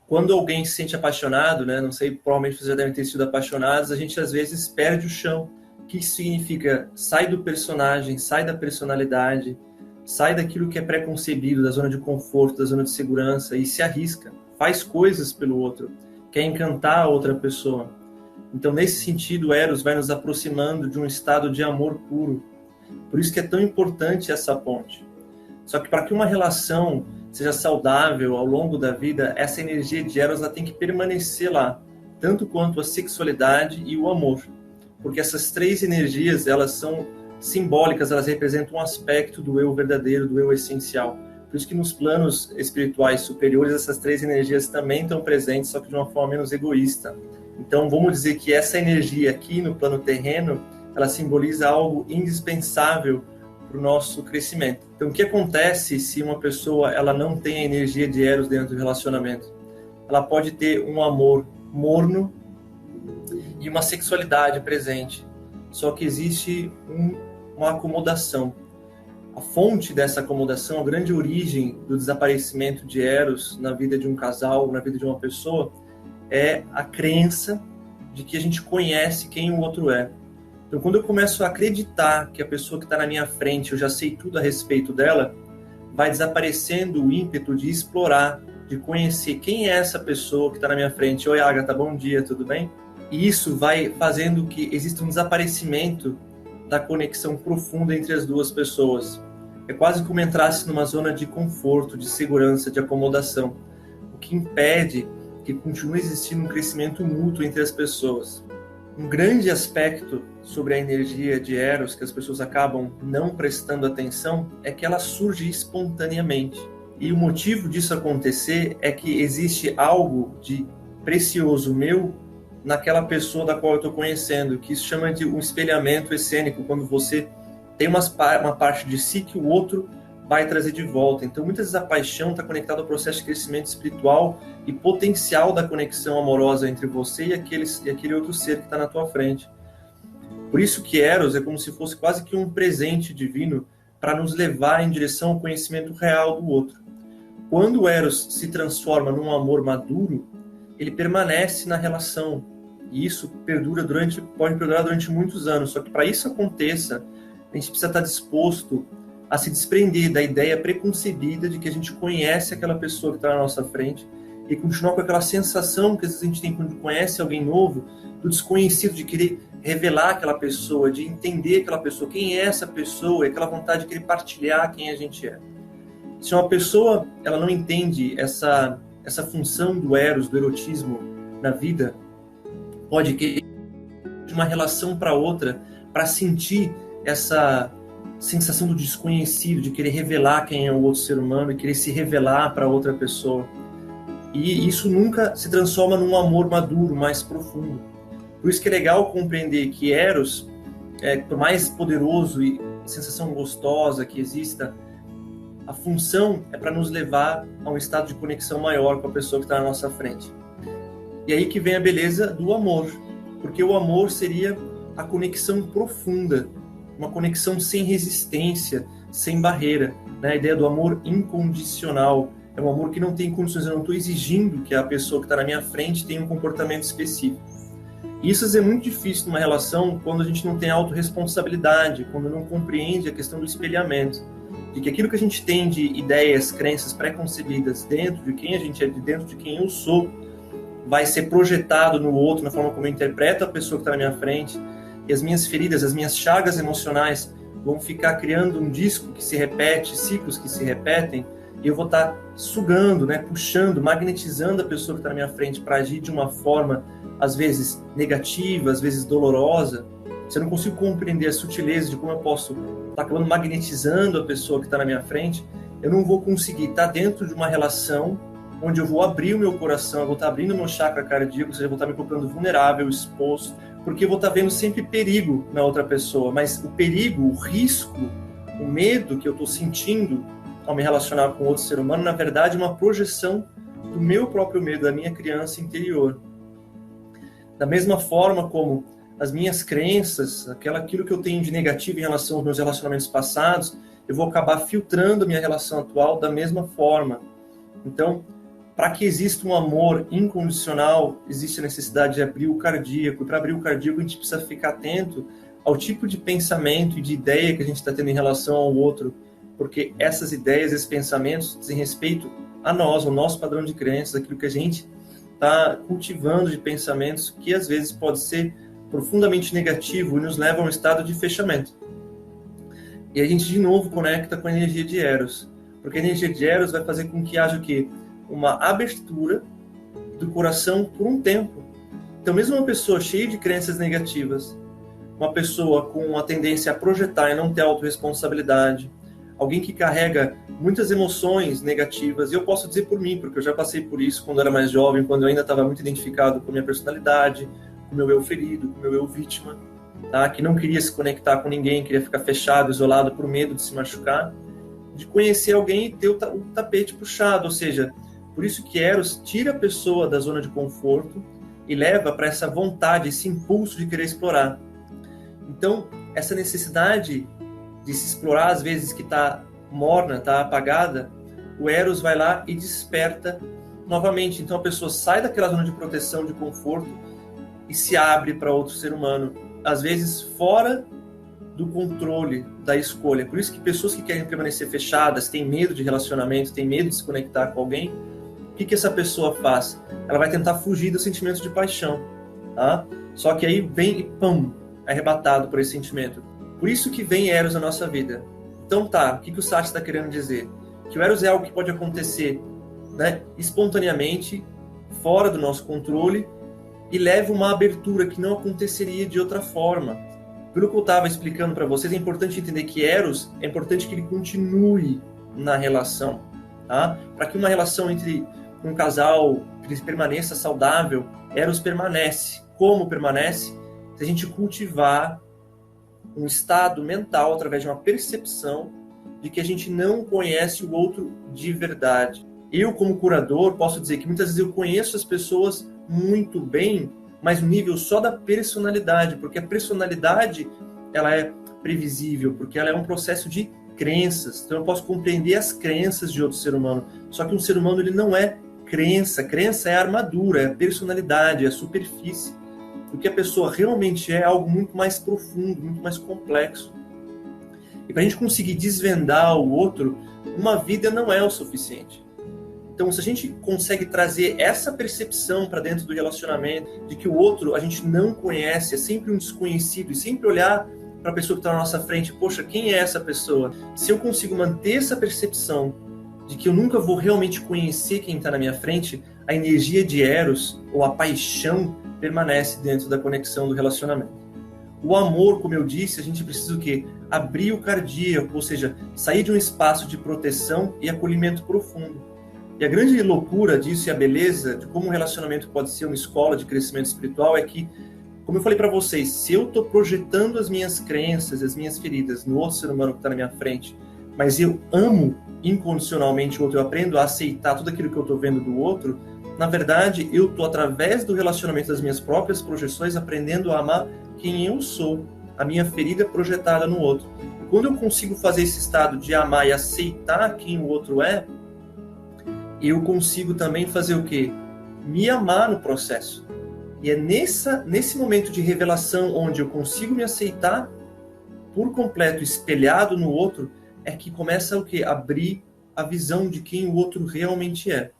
Quando alguém se sente apaixonado, né, não sei, provavelmente vocês já devem ter sido apaixonados, a gente às vezes perde o chão. O que isso significa? Sai do personagem, sai da personalidade, sai daquilo que é pré-concebido, da zona de conforto, da zona de segurança e se arrisca, faz coisas pelo outro, quer encantar a outra pessoa. Então, nesse sentido, o Eros vai nos aproximando de um estado de amor puro. Por isso que é tão importante essa ponte. Só que para que uma relação seja saudável ao longo da vida, essa energia de Eros ela tem que permanecer lá, tanto quanto a sexualidade e o amor. Porque essas três energias, elas são simbólicas, elas representam um aspecto do eu verdadeiro, do eu essencial. Por isso que nos planos espirituais superiores, essas três energias também estão presentes, só que de uma forma menos egoísta. Então, vamos dizer que essa energia aqui no plano terreno, ela simboliza algo indispensável para o nosso crescimento. Então, o que acontece se uma pessoa ela não tem a energia de Eros dentro do relacionamento? Ela pode ter um amor morno e uma sexualidade presente, só que existe uma acomodação. A fonte dessa acomodação, a grande origem do desaparecimento de Eros na vida de um casal, na vida de uma pessoa, é a crença de que a gente conhece quem o outro é. Então, quando eu começo a acreditar que a pessoa que está na minha frente, eu já sei tudo a respeito dela, vai desaparecendo o ímpeto de explorar, de conhecer quem é essa pessoa que está na minha frente. Oi, Agatha, bom dia, tudo bem? E isso vai fazendo que exista um desaparecimento da conexão profunda entre as duas pessoas. É quase como entrasse numa zona de conforto, de segurança, de acomodação, o que impede que continue existindo um crescimento mútuo entre as pessoas. Um grande aspecto sobre a energia de Eros, que as pessoas acabam não prestando atenção, é que ela surge espontaneamente. E o motivo disso acontecer é que existe algo de precioso meu naquela pessoa da qual eu estou conhecendo, que isso chama de um espelhamento essênico, quando você tem uma parte de si que o outro vai trazer de volta. Então, muitas vezes a paixão está conectada ao processo de crescimento espiritual e potencial da conexão amorosa entre você e aquele outro ser que está na tua frente. Por isso que Eros é como se fosse quase que um presente divino para nos levar em direção ao conhecimento real do outro. Quando o Eros se transforma num amor maduro, ele permanece na relação. E isso pode perdurar durante muitos anos. Só que para isso aconteça, a gente precisa estar disposto a se desprender da ideia preconcebida de que a gente conhece aquela pessoa que está na nossa frente e continuar com aquela sensação que às vezes a gente tem quando conhece alguém novo, do desconhecido, de querer revelar aquela pessoa, de entender aquela pessoa, quem é essa pessoa, e aquela vontade de querer partilhar quem a gente é. Se uma pessoa ela não entende essa função do Eros, do erotismo na vida, pode querer de uma relação para outra, para sentir essa sensação do desconhecido, de querer revelar quem é o outro ser humano e querer se revelar para outra pessoa. E isso nunca se transforma num amor maduro, mais profundo. Por isso que é legal compreender que Eros, por mais poderoso e sensação gostosa que exista, a função é para nos levar a um estado de conexão maior com a pessoa que está na nossa frente. E aí que vem a beleza do amor, porque o amor seria a conexão profunda, uma conexão sem resistência, sem barreira, né? A ideia do amor incondicional, é um amor que não tem condições, eu não estou exigindo que a pessoa que está na minha frente tenha um comportamento específico. E isso é muito difícil numa relação quando a gente não tem autorresponsabilidade, quando não compreende a questão do espelhamento, de que aquilo que a gente tem de ideias, crenças pré-concebidas dentro de quem a gente é, dentro de quem eu sou, vai ser projetado no outro, na forma como eu interpreto a pessoa que está na minha frente, e as minhas feridas, as minhas chagas emocionais vão ficar criando um disco que se repete, ciclos que se repetem, e eu vou estar sugando, né, puxando, magnetizando a pessoa que está na minha frente para agir de uma forma, às vezes negativa, às vezes dolorosa. Se eu não consigo compreender as sutilezas de como eu posso estar acabando magnetizando a pessoa que está na minha frente, eu não vou conseguir estar dentro de uma relação onde eu vou abrir o meu coração, eu vou estar abrindo o meu chakra cardíaco, ou seja, eu vou estar me colocando vulnerável, exposto, porque eu vou estar vendo sempre perigo na outra pessoa. Mas o perigo, o risco, o medo que eu estou sentindo ao me relacionar com outro ser humano, na verdade, é uma projeção do meu próprio medo, da minha criança interior. Da mesma forma como as minhas crenças, aquilo que eu tenho de negativo em relação aos meus relacionamentos passados, eu vou acabar filtrando a minha relação atual da mesma forma. Então, Para que exista um amor incondicional, existe a necessidade de abrir o cardíaco. E para abrir o cardíaco, a gente precisa ficar atento ao tipo de pensamento e de ideia que a gente está tendo em relação ao outro, porque essas ideias, esses pensamentos dizem respeito a nós, ao nosso padrão de crenças, aquilo que a gente está cultivando de pensamentos que às vezes pode ser profundamente negativo e nos leva a um estado de fechamento. E a gente de novo conecta com a energia de Eros, porque a energia de Eros vai fazer com que haja o quê? Uma abertura do coração por um tempo. Então, mesmo uma pessoa cheia de crenças negativas, uma pessoa com uma tendência a projetar e não ter autorresponsabilidade, alguém que carrega muitas emoções negativas, e eu posso dizer por mim, porque eu já passei por isso quando eu era mais jovem, quando eu ainda estava muito identificado com a minha personalidade, com o meu eu ferido, com o meu eu vítima, tá? Que não queria se conectar com ninguém, queria ficar fechado, isolado por medo de se machucar, de conhecer alguém e ter o tapete puxado, ou seja, por isso que Eros tira a pessoa da zona de conforto e leva para essa vontade, esse impulso de querer explorar. Então, essa necessidade de se explorar, às vezes que está morna, está apagada, o Eros vai lá e desperta novamente. Então, a pessoa sai daquela zona de proteção, de conforto e se abre para outro ser humano, às vezes fora do controle da escolha. Por isso que pessoas que querem permanecer fechadas, têm medo de relacionamento, têm medo de se conectar com alguém, o que essa pessoa faz? Ela vai tentar fugir do sentimento de paixão, tá? Só que aí vem e pum, é arrebatado por esse sentimento. Por isso que vem Eros na nossa vida. Então tá, o que o Sati está querendo dizer? Que o Eros é algo que pode acontecer, né, espontaneamente, fora do nosso controle, e leva uma abertura que não aconteceria de outra forma. Pelo que eu estava explicando para vocês, é importante entender que Eros, é importante que ele continue na relação, tá? Para que uma relação entre um casal permaneça saudável, Eros permanece. Como permanece? Se a gente cultivar um estado mental através de uma percepção de que a gente não conhece o outro de verdade. Eu, como curador, posso dizer que muitas vezes eu conheço as pessoas muito bem, mas no nível só da personalidade, porque a personalidade ela é previsível, porque ela é um processo de crenças. Então eu posso compreender as crenças de outro ser humano. Só que um ser humano ele não é crença. Crença é a armadura, é a personalidade, é a superfície. O que a pessoa realmente é algo muito mais profundo, muito mais complexo. E para a gente conseguir desvendar o outro, uma vida não é o suficiente. Então, se a gente consegue trazer essa percepção para dentro do relacionamento, de que o outro a gente não conhece, é sempre um desconhecido, e sempre olhar para a pessoa que está na nossa frente, poxa, quem é essa pessoa? Se eu consigo manter essa percepção de que eu nunca vou realmente conhecer quem está na minha frente, a energia de Eros, ou a paixão, permanece dentro da conexão do relacionamento. O amor, como eu disse, a gente precisa o quê? Abrir o cardíaco, ou seja, sair de um espaço de proteção e acolhimento profundo. E a grande loucura disso e a beleza de como um relacionamento pode ser uma escola de crescimento espiritual é que, como eu falei para vocês, se eu estou projetando as minhas crenças, as minhas feridas no outro ser humano que está na minha frente, mas eu amo incondicionalmente o outro, eu aprendo a aceitar tudo aquilo que eu estou vendo do outro, na verdade, eu estou, através do relacionamento das minhas próprias projeções, aprendendo a amar quem eu sou, a minha ferida projetada no outro. E quando eu consigo fazer esse estado de amar e aceitar quem o outro é, eu consigo também fazer o quê? Me amar no processo. E é nesse momento de revelação onde eu consigo me aceitar por completo, espelhado no outro, é que começa o quê? Abrir a visão de quem o outro realmente é.